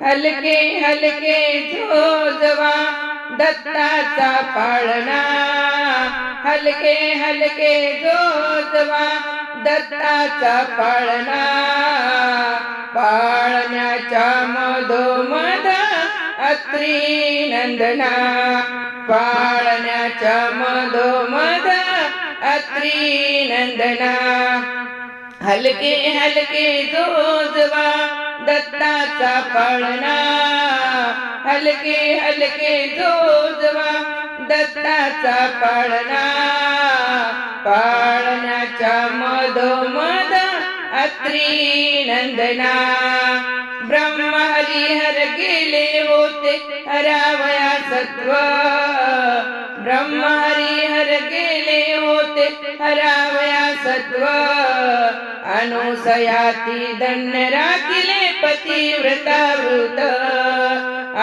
हलके हलके झोजवा दत्ताचा पाळणा, हलके हलके झोजवा दत्ताचा पाळणा, पाळण्याच्या मधोमध अत्री नंदना, पाळण्याच्या मधोमध अत्री नंदना, हलके हलके झोजवा दत्ताचा पाळणा, हलके हलके झोजवा दत्ताचा पाळणा, पाळण्याच्या मधोमध अत्री नंदना, ब्रह्म हरिहर गेले होते हरावया सत्व, ब्रह्म हरिहर गेले होते हरावया सत्व, अनुसयाती धन्य राखिले पतिव्रता वृत,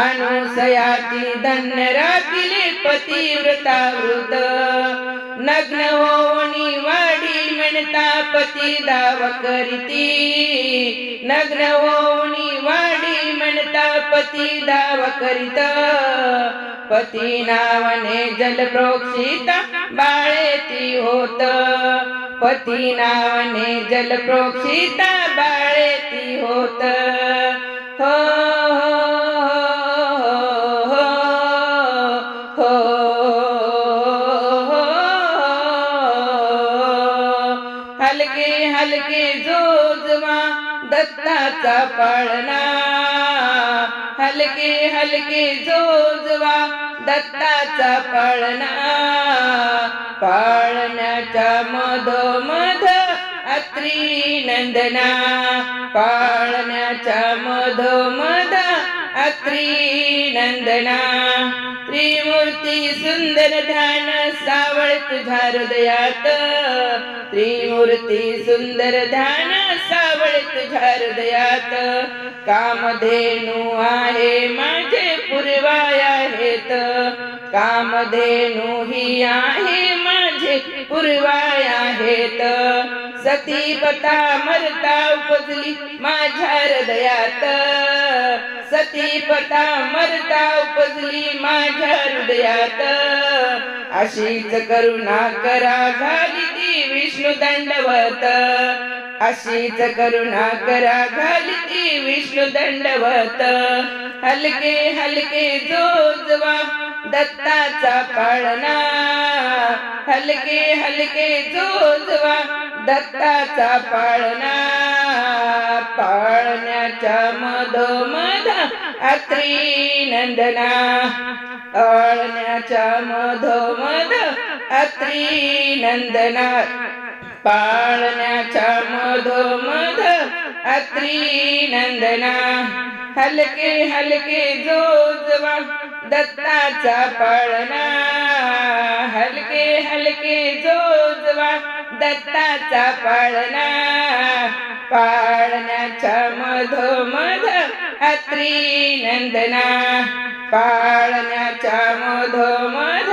अनुसयाती धन्य राखिले पतिव्रता वृत, नग्न होऊनी वाडी म्हणता पती दाव करीती, नग्न होऊनी वाडी म्हणता पती दाव करीत, पती नावाने जल प्रोक्षिता बाळेती होत, पती नावाने जल प्रोक्षिता बाळेती होत, हो हो हो, हलके हलके झोजवा दत्ताचा पाळणा, हलके हलके झोजवा दत्ताचा पाळणा, पाळण्याच्या मधोमध अत्री नंदना, पाळण्याच्या मधोमध अत्री नंदना, त्रिमूर्ती सुंदर ध्यान सावळ तुझ्या हृदयात, त्रिमूर्ती सुंदर ध्यान सावळ तुझ्या हृदयात, कामधेनू आहे माझे पूर्वाय आहेत, कामधेनू ही आहे माझे पूर्वाय आहेत, सतीपता मरता उपजली माझ्या हृदयात, सतीपता मरता उपजली माझ्या हृदयात, अशीच करुणा करा घाली ती विष्णू दंडवत, अशीच करुणा करा घाली ती विष्णू दंडवत, हलके हलके झोजवा दत्ताचा पाळणा, हलके हलके झोजवा दत्ताचा पाळणा, पाळण्याच्या मधोमध अत्री नंदना, पाळण्याच्या मधोमध अत्री नंदना, पाळण्याच्या मधोमध अत्री नंदना, हलके हलके झोजवा दत्ताचा पाळणा, हलके हलके झोजवा दत्ताचा पाळणा, पाळण्याच्या मधोमध अत्री नंदना, पाळण्याच्या मधोमध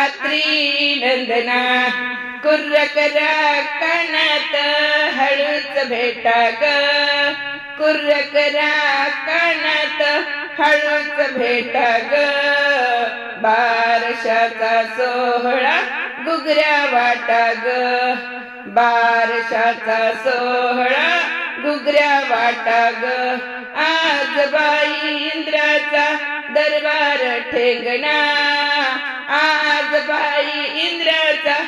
अत्री नंदना, कुर्र करा कानात हळूच भेटा ग, कुर्र करा कानात हळूच भेटा ग, बारशाचा सोहळा गुगऱ्या वाटा ग, बारशाचा सोहळा गुगऱ्या वाटा ग, आज बाई इंद्राचा दरबार ठेंगणा, आज बाई इंद्राचा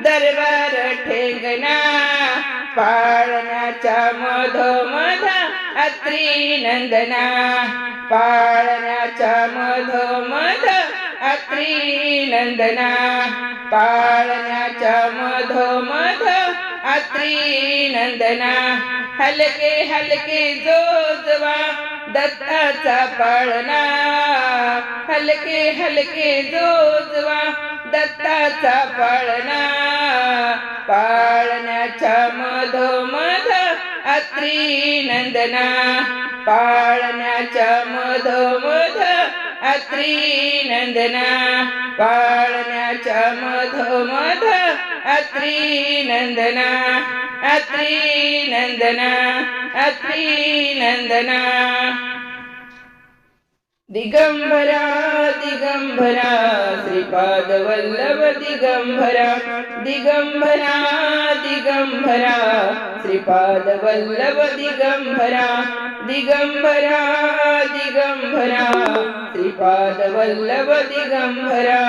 दरबार ठेंगणा, पाळण्याच्या मधोमध अत्री नंदना, पाळण्याच्या मधोमध अत्री नंदना, पाळण्याच्या मधोमध अत्री नंदना, हलके हलके झोजवा दत्ताचा पाळणा, हलके हलके झोजवा दत्ताचा पाळणा, पाळण्याच्या मधोमध अत्री नंदना, पाळण्याच्या मधोमध अत्री नंदना, पाळण्याच्या मधोमध अत्री नंदना, अत्री नंदना, अत्री नंदना. दिगंबरा दिगंबरा श्रीपाद वल्लभ दिगंबरा दिगंबरा दिगंबरा श्रीपाद वल्लभ दिगंबरा दिगंबरा दिगंबरा श्रीपाद वल्लभ दिगंबरा